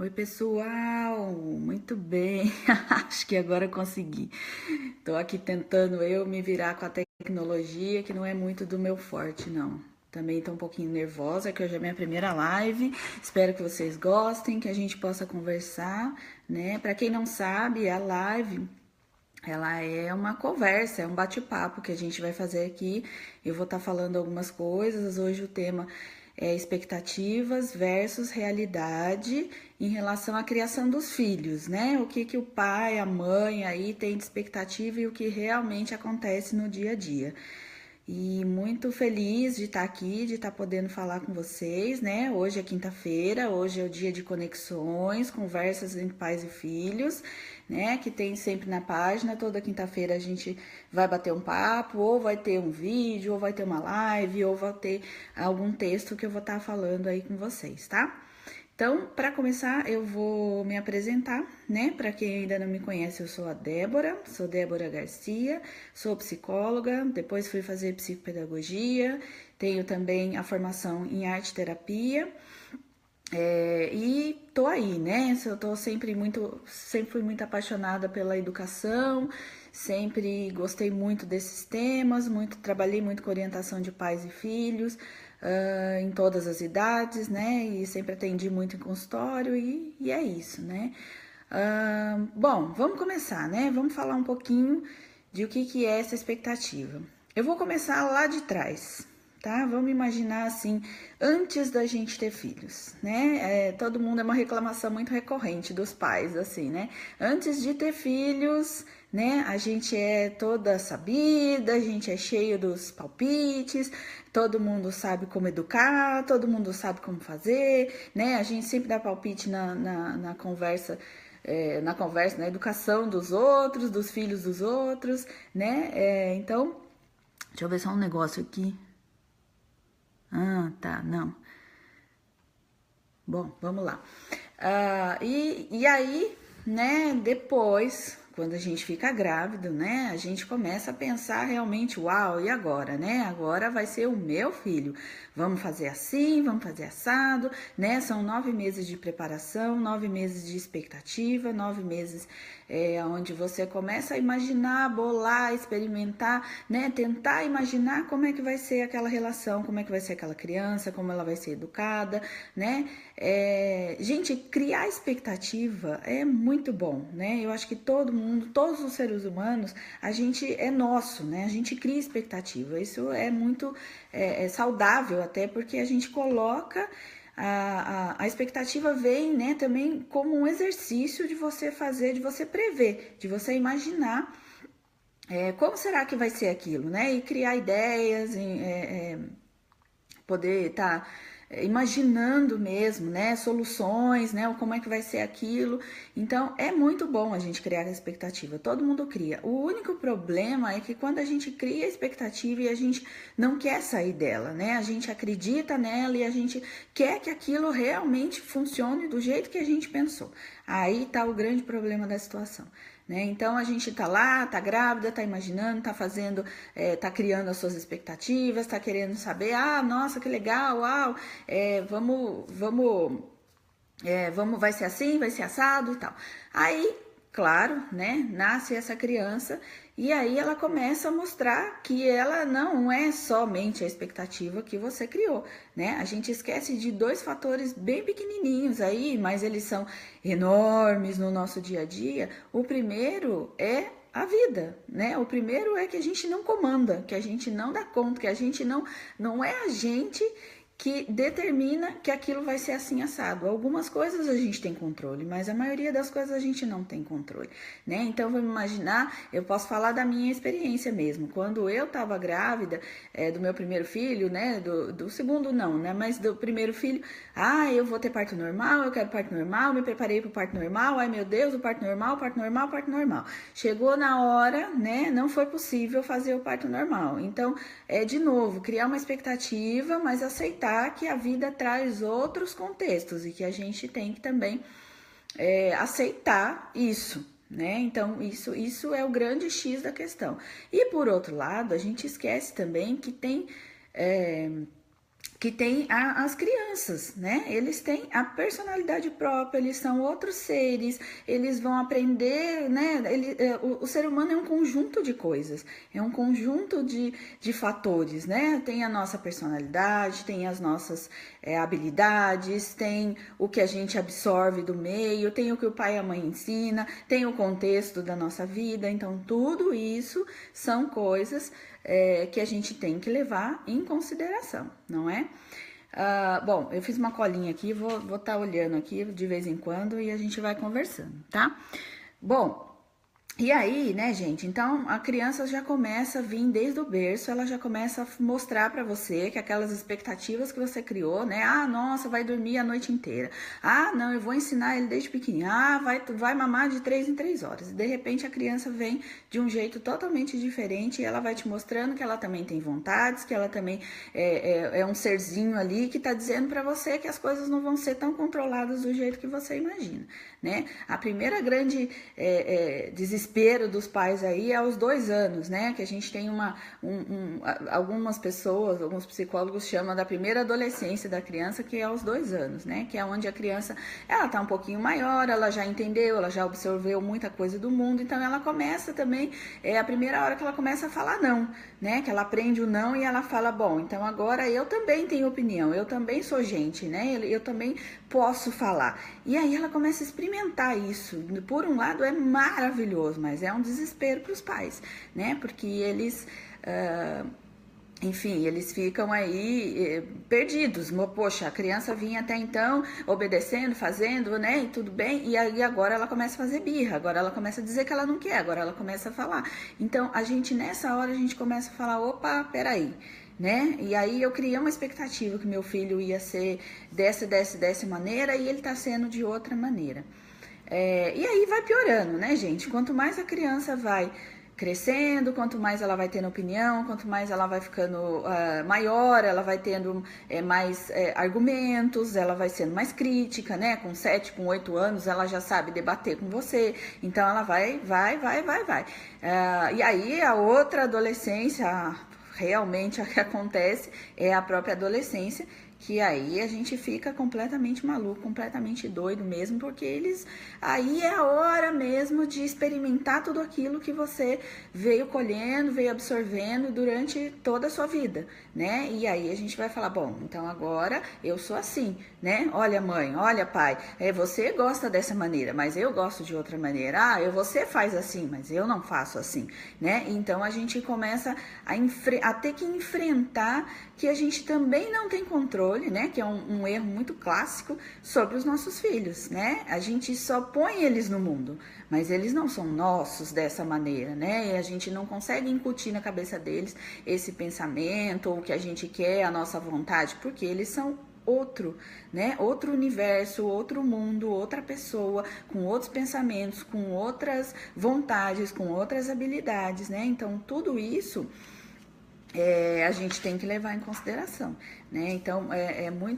Oi, pessoal, muito bem. Acho que agora eu consegui. Tô aqui tentando eu me virar com a tecnologia, que não é muito do meu forte, não. Também tô um pouquinho nervosa, que hoje é minha primeira live. Espero que vocês gostem, que a gente possa conversar, né? Para quem não sabe, a live ela é uma conversa, é um bate-papo que a gente vai fazer aqui. Eu vou estar falando algumas coisas. Hoje o tema é expectativas versus realidade em relação à criação dos filhos, né? O que o pai, a mãe aí tem de expectativa e o que realmente acontece no dia a dia. E muito feliz de estar aqui, de estar podendo falar com vocês, né? Hoje é quinta-feira, hoje é o dia de conexões, conversas entre pais e filhos, né? Que tem sempre na página. Toda quinta-feira a gente vai bater um papo, ou vai ter um vídeo, ou vai ter uma live, ou vai ter algum texto que eu vou estar falando aí com vocês, tá? Então, para começar, eu vou me apresentar, né? Para quem ainda não me conhece, eu sou a Débora, sou Débora Garcia, sou psicóloga, depois fui fazer psicopedagogia, tenho também a formação em arte terapia. E tô aí, né? Eu tô sempre fui muito apaixonada pela educação, sempre gostei muito desses temas, trabalhei muito com orientação de pais e filhos, em todas as idades, né? E sempre atendi muito em consultório e é isso, né? Bom, vamos começar, né? Vamos falar um pouquinho de o que é essa expectativa. Eu vou começar lá de trás, tá? Vamos imaginar assim, antes da gente ter filhos, né? Todo mundo é uma reclamação muito recorrente dos pais, assim, né? Antes de ter filhos, né? A gente é toda sabida, a gente é cheio dos palpites, todo mundo sabe como educar, todo mundo sabe como fazer, né? A gente sempre dá palpite na conversa. Na educação dos outros, dos filhos dos outros, né? Então, deixa eu ver só um negócio aqui. Ah, tá, não. Bom, vamos lá. E aí, né, depois, quando a gente fica grávido, né, a gente começa a pensar realmente, uau, e agora, né? Agora vai ser o meu filho. Vamos fazer assim, vamos fazer assado, né? São 9 meses de preparação, 9 meses de expectativa, 9 meses onde você começa a imaginar, bolar, experimentar, né? Tentar imaginar como é que vai ser aquela relação, como é que vai ser aquela criança, como ela vai ser educada, né? Gente, criar expectativa é muito bom, né? Eu acho que todo mundo, todos os seres humanos, a gente é nosso, né? A gente cria expectativa. Isso é muito saudável até porque a gente coloca a expectativa vem, né, também como um exercício de você fazer, de você prever, de você imaginar como será que vai ser aquilo, né? E criar ideias, poder estar imaginando mesmo, né, soluções, né, ou como é que vai ser aquilo. Então, é muito bom a gente criar a expectativa, todo mundo cria. O único problema é que quando a gente cria a expectativa e a gente não quer sair dela, né, a gente acredita nela e a gente quer que aquilo realmente funcione do jeito que a gente pensou. Aí tá o grande problema da situação. Né? Então a gente tá lá, tá grávida, tá imaginando, tá fazendo, tá criando as suas expectativas, tá querendo saber, nossa, que legal, uau, vamos, vai ser assim, vai ser assado e tal. Aí, claro, né, nasce essa criança e aí ela começa a mostrar que ela não é somente a expectativa que você criou, né? A gente esquece de dois fatores bem pequenininhos aí, mas eles são enormes no nosso dia a dia. O primeiro é a vida, né? O primeiro é que a gente não comanda, que a gente não dá conta, que a gente não é a gente que determina que aquilo vai ser assim assado. Algumas coisas a gente tem controle, mas a maioria das coisas a gente não tem controle, né? Então vamos imaginar, eu posso falar da minha experiência mesmo. Quando eu estava grávida do meu primeiro filho, né? Do segundo não, né? Mas do primeiro filho, eu vou ter parto normal, eu quero parto normal, me preparei para o parto normal, ai meu Deus, o parto normal, parto normal, parto normal. Chegou na hora, né? Não foi possível fazer o parto normal. Então, de novo, criar uma expectativa, mas aceitar que a vida traz outros contextos e que a gente tem que também aceitar isso, né? Então, isso é o grande X da questão. E por outro lado, a gente esquece também que tem que tem as crianças, né? Eles têm a personalidade própria, eles são outros seres, eles vão aprender, né? O ser humano é um conjunto de coisas, é um conjunto de fatores, né? Tem a nossa personalidade, tem as nossas habilidades, tem o que a gente absorve do meio, tem o que o pai e a mãe ensina, tem o contexto da nossa vida, então tudo isso são coisas que a gente tem que levar em consideração, não é? Bom, eu fiz uma colinha aqui, vou tá olhando aqui de vez em quando e a gente vai conversando, tá? Bom, e aí, né, gente, então a criança já começa a vir desde o berço, ela já começa a mostrar pra você que aquelas expectativas que você criou, né, nossa, vai dormir a noite inteira, não, eu vou ensinar ele desde pequenininho, vai mamar de 3 em 3 horas, e de repente a criança vem de um jeito totalmente diferente e ela vai te mostrando que ela também tem vontades, que ela também é um serzinho ali que tá dizendo pra você que as coisas não vão ser tão controladas do jeito que você imagina, né, a primeira grande desespero dos pais aí é aos 2 anos, né? Que a gente tem algumas pessoas, alguns psicólogos chamam da primeira adolescência da criança, que é aos 2 anos, né? Que é onde a criança, ela tá um pouquinho maior, ela já entendeu, ela já absorveu muita coisa do mundo, então ela começa também, é a primeira hora que ela começa a falar não, né? Que ela aprende o não e ela fala, bom, então agora eu também tenho opinião, eu também sou gente, né? Eu também posso falar. E aí ela começa a experimentar isso. Por um lado é maravilhoso, mas é um desespero para os pais, né? Porque eles, enfim, eles ficam aí perdidos. Poxa, a criança vinha até então obedecendo, fazendo, né? E tudo bem. E aí agora ela começa a fazer birra, agora ela começa a dizer que ela não quer, agora ela começa a falar. Então, nessa hora a gente começa a falar, opa, peraí. Né? E aí eu criei uma expectativa que meu filho ia ser dessa maneira e ele tá sendo de outra maneira. E aí vai piorando, né, gente? Quanto mais a criança vai crescendo, quanto mais ela vai tendo opinião, quanto mais ela vai ficando maior, ela vai tendo mais argumentos, ela vai sendo mais crítica, né? Com 7, com 8 anos, ela já sabe debater com você, então ela vai. E aí a outra adolescência, realmente o que acontece é a própria adolescência, que aí a gente fica completamente maluco, completamente doido mesmo, porque aí é a hora mesmo de experimentar tudo aquilo que você veio colhendo, veio absorvendo durante toda a sua vida, né? E aí a gente vai falar, bom, então agora eu sou assim, né? Olha mãe, olha pai, você gosta dessa maneira, mas eu gosto de outra maneira. Você faz assim, mas eu não faço assim, né? Então a gente começa a ter que enfrentar que a gente também não tem controle, né? Que é um erro muito clássico sobre os nossos filhos, né? A gente só põe eles no mundo, mas eles não são nossos dessa maneira, né? E a gente não consegue incutir na cabeça deles esse pensamento, ou o que a gente quer, a nossa vontade, porque eles são outro, né? Outro universo, outro mundo, outra pessoa, com outros pensamentos, com outras vontades, com outras habilidades, né? Então, tudo isso a gente tem que levar em consideração, né? Então,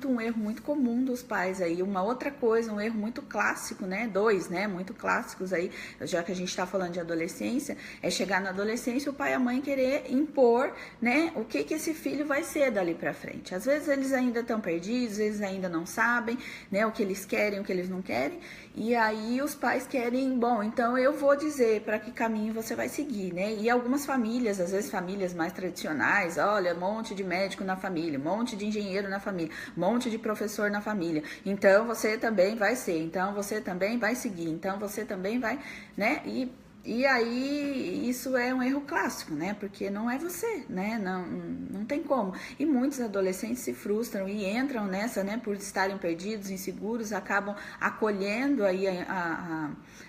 um erro muito comum dos pais aí. Uma outra coisa, um erro muito clássico, né? 2, né? Muito clássicos aí, já que a gente tá falando de adolescência, é chegar na adolescência e o pai e a mãe querer impor, né? O que esse filho vai ser dali pra frente. Às vezes eles ainda estão perdidos, eles ainda não sabem, né? O que eles querem, o que eles não querem. E aí os pais querem, bom, então eu vou dizer para que caminho você vai seguir, né? E algumas famílias, às vezes famílias mais tradicionais, olha, monte de médico na família, monte de engenheiro na família, monte de professor na família. Então você também vai ser, então você também vai seguir, então você também vai, né? E aí, isso é um erro clássico, né? Porque não é você, né? Não tem como. E muitos adolescentes se frustram e entram nessa, né? Por estarem perdidos, inseguros, acabam acolhendo aí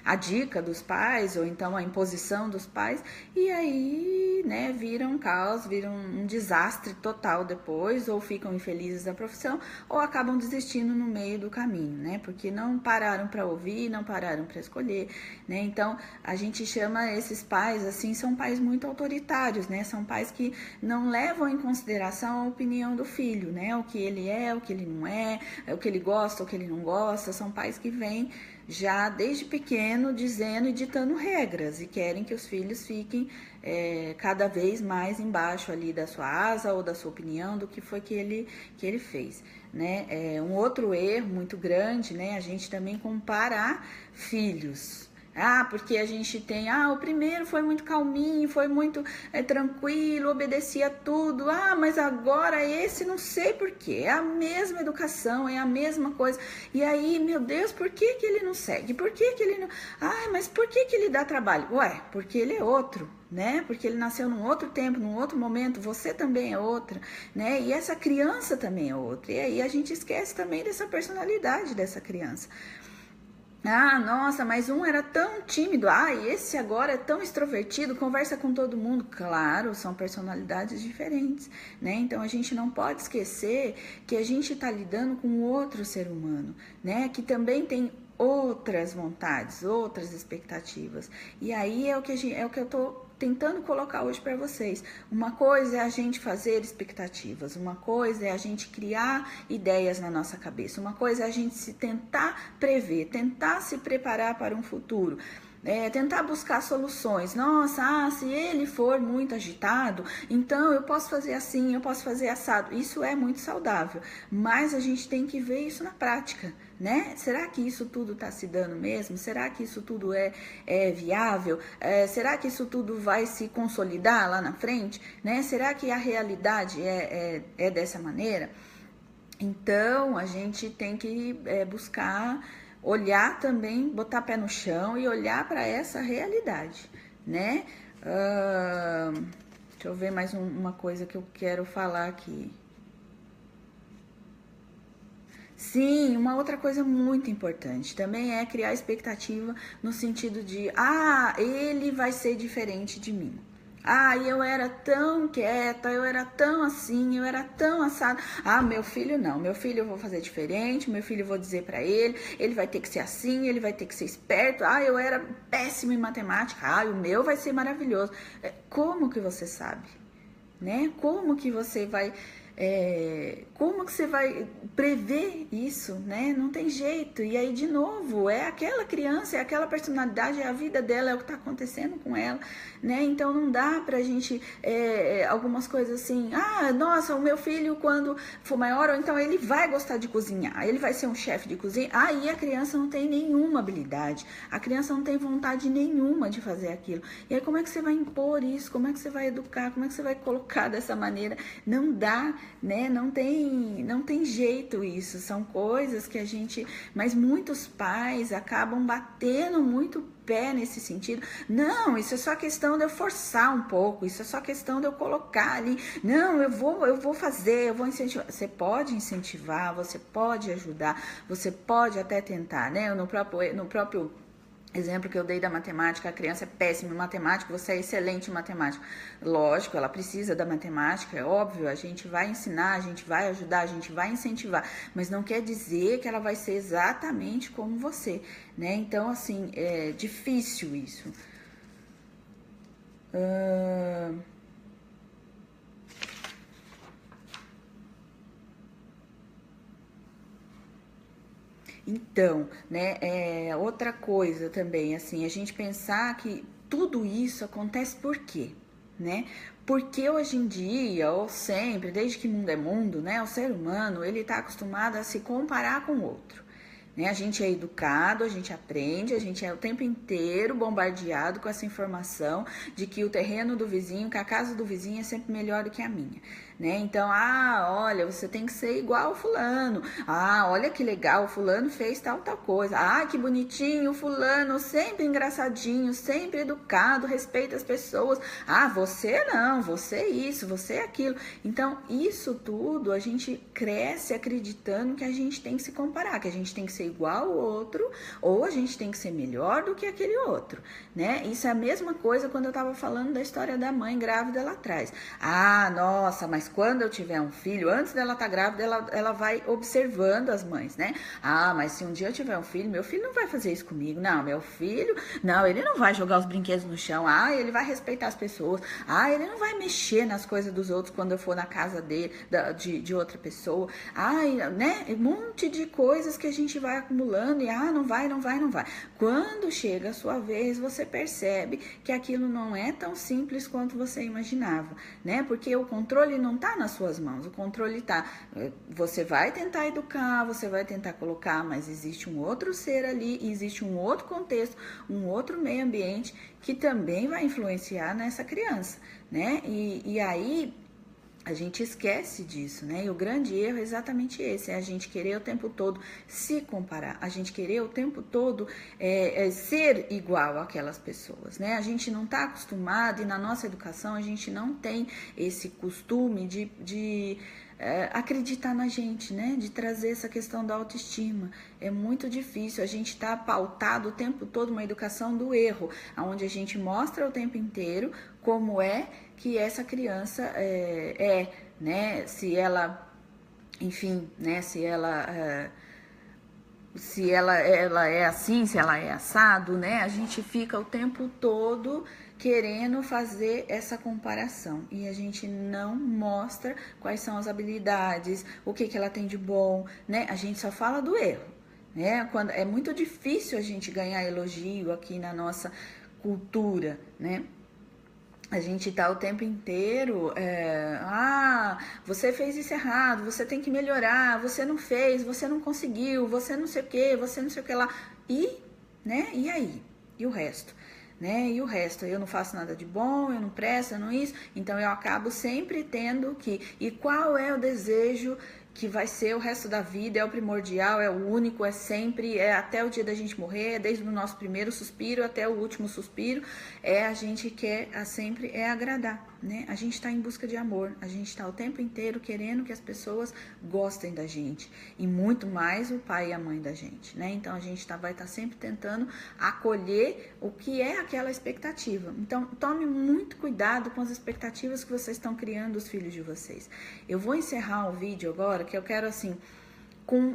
a dica dos pais, ou então a imposição dos pais, e aí, né? Viram um caos, viram um desastre total depois, ou ficam infelizes da profissão, ou acabam desistindo no meio do caminho, né? Porque não pararam para ouvir, não pararam para escolher, né? Então, a gente chama esses pais, assim, são pais muito autoritários, né? São pais que não levam em consideração a opinião do filho, né? O que ele é, o que ele não é, o que ele gosta, o que ele não gosta. São pais que vêm já desde pequeno dizendo e ditando regras e querem que os filhos fiquem cada vez mais embaixo ali da sua asa ou da sua opinião do que foi que ele fez, né? Um outro erro muito grande, né? A gente também comparar filhos. Porque a gente tem, o primeiro foi muito calminho, foi muito tranquilo, obedecia tudo. Mas agora esse não sei porquê, é a mesma educação, é a mesma coisa. E aí, meu Deus, por que que ele não segue? Por que que ele não... mas por que que ele dá trabalho? Ué, porque ele é outro, né? Porque ele nasceu num outro tempo, num outro momento, você também é outra, né? E essa criança também é outra. E aí a gente esquece também dessa personalidade dessa criança. Nossa, mas um era tão tímido. E esse agora é tão extrovertido, conversa com todo mundo. Claro, são personalidades diferentes, né? Então a gente não pode esquecer que a gente está lidando com outro ser humano, né? Que também tem outras vontades, outras expectativas. E aí é o que eu tô tentando colocar hoje para vocês. Uma coisa é a gente fazer expectativas, uma coisa é a gente criar ideias na nossa cabeça, uma coisa é a gente se tentar prever, tentar se preparar para um futuro. Tentar buscar soluções. Nossa, se ele for muito agitado, então eu posso fazer assim, eu posso fazer assado. Isso é muito saudável, mas a gente tem que ver isso na prática, né? Será que isso tudo está se dando mesmo? Será que isso tudo é viável? Será que isso tudo vai se consolidar lá na frente? Né? Será que a realidade é dessa maneira? Então, a gente tem que buscar olhar também, botar pé no chão e olhar para essa realidade, né? Deixa eu ver mais uma coisa que eu quero falar aqui. Sim, uma outra coisa muito importante também é criar expectativa no sentido de, ele vai ser diferente de mim. Eu era tão quieta, eu era tão assim, eu era tão assado. Meu filho não, meu filho eu vou fazer diferente, meu filho eu vou dizer pra ele vai ter que ser assim, ele vai ter que ser esperto. Eu era péssimo em matemática, o meu vai ser maravilhoso. Como que você sabe, né? Como que você vai prever isso, né? Não tem jeito. E aí, de novo, é aquela criança, é aquela personalidade, é a vida dela, é o que tá acontecendo com ela, né? Então, não dá pra gente, algumas coisas assim, nossa, o meu filho, quando for maior, ou então ele vai gostar de cozinhar, ele vai ser um chefe de cozinha. Aí a criança não tem nenhuma habilidade, a criança não tem vontade nenhuma de fazer aquilo. E aí, como é que você vai impor isso? Como é que você vai educar? Como é que você vai colocar dessa maneira? Não dá, né? Não tem jeito isso. São coisas que a gente... Mas muitos pais acabam batendo muito pé nesse sentido. Não, isso é só questão de eu forçar um pouco, isso é só questão de eu colocar ali. Não, eu vou fazer, eu vou incentivar. Você pode incentivar, você pode ajudar, você pode até tentar, né? No próprio exemplo que eu dei da matemática, a criança é péssima em matemática, você é excelente em matemática. Lógico, ela precisa da matemática, é óbvio, a gente vai ensinar, a gente vai ajudar, a gente vai incentivar, mas não quer dizer que ela vai ser exatamente como você, né? Então, assim, é difícil isso. Então, né, outra coisa também, assim, a gente pensar que tudo isso acontece por quê, né? Porque hoje em dia, ou sempre, desde que mundo é mundo, né, o ser humano, ele tá acostumado a se comparar com o outro. Né? A gente é educado, a gente aprende, a gente é o tempo inteiro bombardeado com essa informação de que o terreno do vizinho, que a casa do vizinho é sempre melhor do que a minha. Né? Então, olha, você tem que ser igual ao fulano. Olha que legal, o fulano fez tal coisa. Que bonitinho, o fulano, sempre engraçadinho, sempre educado, respeita as pessoas. Você não, você é isso, você é aquilo. Então, isso tudo a gente cresce acreditando que a gente tem que se comparar, que a gente tem que ser igual ao outro, ou a gente tem que ser melhor do que aquele outro, né? Isso é a mesma coisa quando eu tava falando da história da mãe grávida lá atrás. Nossa, mas mas quando eu tiver um filho, antes dela estar grávida, ela vai observando as mães, né? Ah, mas se um dia eu tiver um filho, meu filho não vai fazer isso comigo. Não, meu filho, não, ele não vai jogar os brinquedos no chão. Ah, ele vai respeitar as pessoas. Ah, ele não vai mexer nas coisas dos outros quando eu for na casa dele, de outra pessoa. Ah, né? Um monte de coisas que a gente vai acumulando e não vai. Quando chega a sua vez, você percebe que aquilo não é tão simples quanto você imaginava, né? Porque o controle não tá nas suas mãos, o controle tá. Você vai tentar educar, você vai tentar colocar, mas existe um outro ser ali, existe um outro contexto, um outro meio ambiente que também vai influenciar nessa criança, né? E aí a gente esquece disso, né? E o grande erro é exatamente esse, é a gente querer o tempo todo se comparar, a gente querer o tempo todo ser igual àquelas pessoas, né? A gente não está acostumado e na nossa educação a gente não tem esse costume de acreditar na gente, né? De trazer essa questão da autoestima. É muito difícil, a gente está pautado o tempo todo uma educação do erro, onde a gente mostra o tempo inteiro como é que essa criança né? Se ela, enfim, né? Se ela ela é assim, se ela é assado, né? A gente fica o tempo todo querendo fazer essa comparação e a gente não mostra quais são as habilidades, o que ela tem de bom, né? A gente só fala do erro, né? Quando é muito difícil a gente ganhar elogio aqui na nossa cultura, né? A gente tá o tempo inteiro, você fez isso errado, você tem que melhorar, você não fez, você não conseguiu, você não sei o que, você não sei o que lá. E, né, e aí? E o resto? Né? E o resto, eu não faço nada de bom, eu não presto, eu não isso, então eu acabo sempre tendo que. E qual é o desejo que vai ser o resto da vida, é o primordial, é o único, é sempre, é até o dia da gente morrer, desde o nosso primeiro suspiro até o último suspiro, a gente quer sempre agradar, né? A gente está em busca de amor, a gente está o tempo inteiro querendo que as pessoas gostem da gente, e muito mais o pai e a mãe da gente, né? Então a gente vai estar sempre tentando acolher o que é aquela expectativa. Então tome muito cuidado com as expectativas que vocês estão criando dos filhos de vocês. Eu vou encerrar o vídeo agora, que eu quero assim, com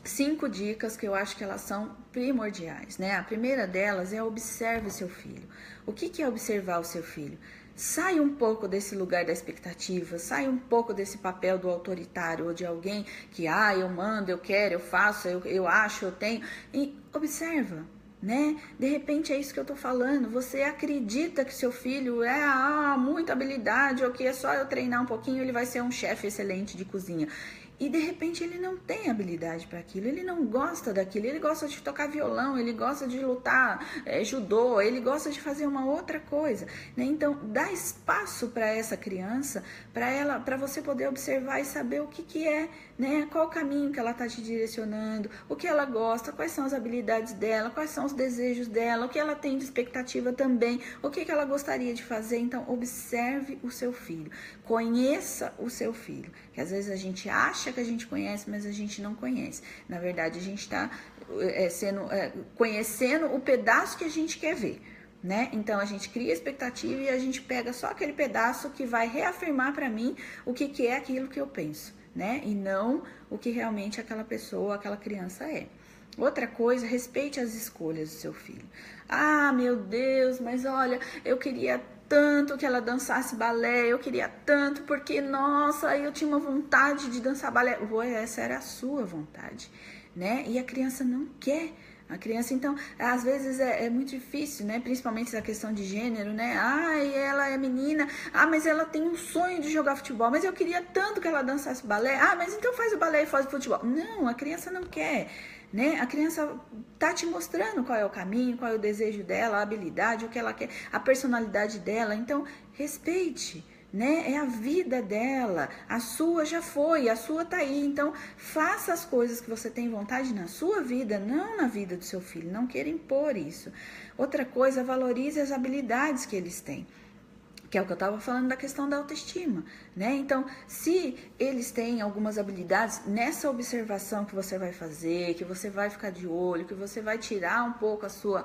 5 dicas que eu acho que elas são primordiais, né? A primeira delas é observe seu filho. O que é observar o seu filho? Sai um pouco desse lugar da expectativa, sai um pouco desse papel do autoritário ou de alguém que, eu mando, eu quero, eu faço, eu acho, eu tenho, e observa. Né? De repente é isso que eu tô falando, você acredita que seu filho muita habilidade, ou que é só eu treinar um pouquinho, ele vai ser um chefe excelente de cozinha. E de repente ele não tem habilidade para aquilo, ele não gosta daquilo, ele gosta de tocar violão, ele gosta de lutar judô, ele gosta de fazer uma outra coisa, né? Então dá espaço para essa criança, para você poder observar e saber o que é, né? Qual o caminho que ela está te direcionando, o que ela gosta, quais são as habilidades dela, quais são os desejos dela, o que ela tem de expectativa também, o que ela gostaria de fazer. Então observe o seu filho, conheça o seu filho, que às vezes a gente acha que a gente conhece, mas a gente não conhece. Na verdade, a gente está conhecendo o pedaço que a gente quer ver, né? Então a gente cria expectativa e a gente pega só aquele pedaço que vai reafirmar para mim o que é aquilo que eu penso, né? E não o que realmente aquela pessoa, aquela criança é. Outra coisa, respeite as escolhas do seu filho. Meu Deus, mas olha, eu queria tanto que ela dançasse balé, eu queria tanto, porque, nossa, eu tinha uma vontade de dançar balé. Essa era a sua vontade, né? E a criança não quer. A criança, então, às vezes é muito difícil, né? Principalmente essa questão de gênero, né? Ela é menina, mas ela tem um sonho de jogar futebol, mas eu queria tanto que ela dançasse balé. Mas então faz o balé e faz o futebol. Não, a criança não quer, né? A criança tá te mostrando qual é o caminho, qual é o desejo dela, a habilidade, o que ela quer, a personalidade dela. Então, respeite, né? É a vida dela, a sua já foi, a sua tá aí. Então, faça as coisas que você tem vontade na sua vida, não na vida do seu filho. Não queira impor isso. Outra coisa, valorize as habilidades que eles têm. Que é o que eu estava falando da questão da autoestima, né? Então, se eles têm algumas habilidades nessa observação que você vai fazer, que você vai ficar de olho, que você vai tirar um pouco a sua,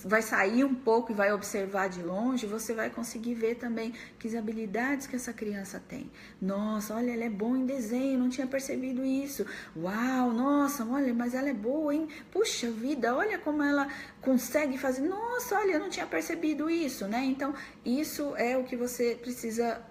vai sair um pouco e vai observar de longe, você vai conseguir ver também que habilidades que essa criança tem. Nossa, olha, ela é boa em desenho, não tinha percebido isso. Uau, nossa, olha, mas ela é boa, hein? Puxa vida, olha como ela consegue fazer. Nossa, olha, eu não tinha percebido isso, né? Então, isso é o que você precisa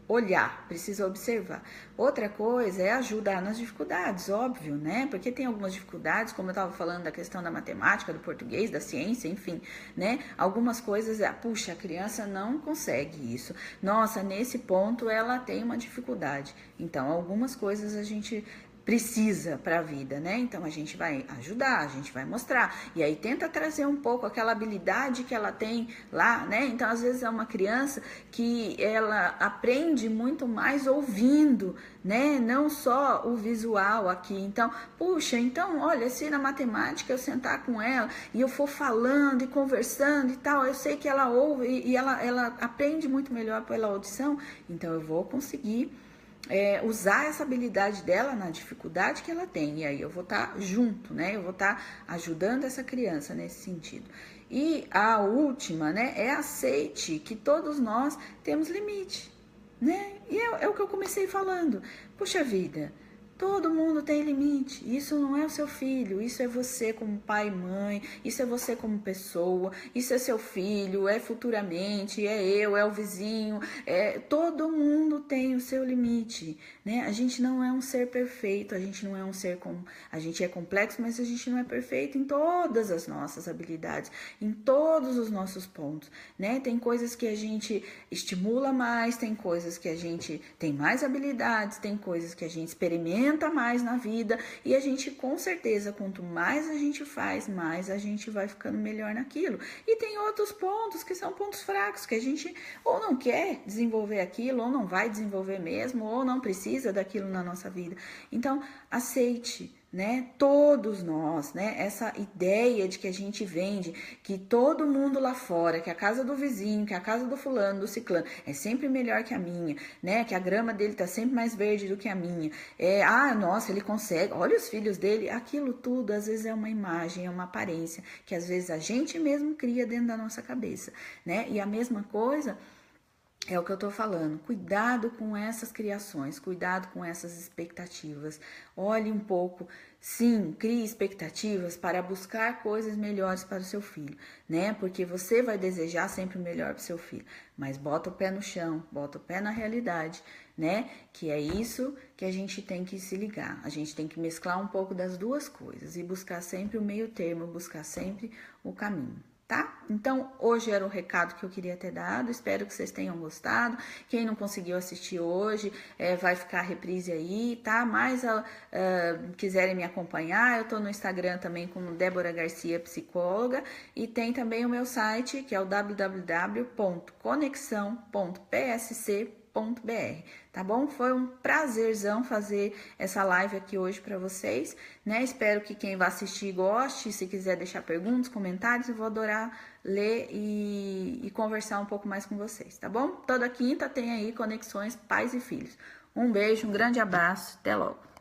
olhar, precisa observar. Outra coisa é ajudar nas dificuldades, óbvio, né? Porque tem algumas dificuldades, como eu estava falando da questão da matemática, do português, da ciência, enfim, né? Algumas coisas, puxa, a criança não consegue isso. Nossa, nesse ponto ela tem uma dificuldade. Então, algumas coisas a gente precisa para a vida, né? Então a gente vai ajudar, a gente vai mostrar. E aí tenta trazer um pouco aquela habilidade que ela tem lá, né? Então às vezes é uma criança que ela aprende muito mais ouvindo, né? Não só o visual aqui. Então, puxa, então olha, se na matemática eu sentar com ela e eu for falando e conversando e tal, eu sei que ela ouve e ela aprende muito melhor pela audição, então eu vou conseguir usar essa habilidade dela na dificuldade que ela tem, e aí eu vou estar junto, né? Eu vou estar ajudando essa criança nesse sentido. E a última, né, é aceite que todos nós temos limite, né? E é o que eu comecei falando. Puxa vida, todo mundo tem limite. Isso não é o seu filho, isso é você como pai e mãe, isso é você como pessoa, isso é seu filho, é futuramente, é eu, é o vizinho, todo mundo tem o seu limite, né? A gente não é um ser perfeito, a gente não é um ser a gente é complexo, mas a gente não é perfeito em todas as nossas habilidades, em todos os nossos pontos, né? Tem coisas que a gente estimula mais, tem coisas que a gente tem mais habilidades, tem coisas que a gente experimenta mais na vida, e a gente, com certeza, quanto mais a gente faz, mais a gente vai ficando melhor naquilo. E tem outros pontos que são pontos fracos, que a gente ou não quer desenvolver aquilo, ou não vai desenvolver mesmo, ou não precisa daquilo na nossa vida. Então, aceite, né? Todos nós, né? Essa ideia de que a gente vende, que todo mundo lá fora, que a casa do vizinho, que a casa do fulano, do ciclano, é sempre melhor que a minha, né? Que a grama dele tá sempre mais verde do que a minha. Nossa, ele consegue, olha os filhos dele. Aquilo tudo, às vezes, é uma imagem, é uma aparência, que às vezes a gente mesmo cria dentro da nossa cabeça, né? E a mesma coisa é o que eu tô falando, cuidado com essas criações, cuidado com essas expectativas. Olhe um pouco, sim, crie expectativas para buscar coisas melhores para o seu filho, né? Porque você vai desejar sempre o melhor para o seu filho, mas bota o pé no chão, bota o pé na realidade, né? Que é isso que a gente tem que se ligar. A gente tem que mesclar um pouco das duas coisas e buscar sempre o meio termo, buscar sempre o caminho. Tá? Então, hoje era o recado que eu queria ter dado, espero que vocês tenham gostado. Quem não conseguiu assistir hoje, vai ficar a reprise aí, tá? Mas quiserem me acompanhar, eu tô no Instagram também como Débora Garcia Psicóloga, e tem também o meu site, que é o www.conexão.psc.br, tá bom? Foi um prazerzão fazer essa live aqui hoje para vocês, né? Espero que quem vai assistir goste. Se quiser deixar perguntas, comentários, eu vou adorar ler e conversar um pouco mais com vocês, tá bom? Toda quinta tem aí Conexões Pais e Filhos. Um beijo, um grande abraço, até logo!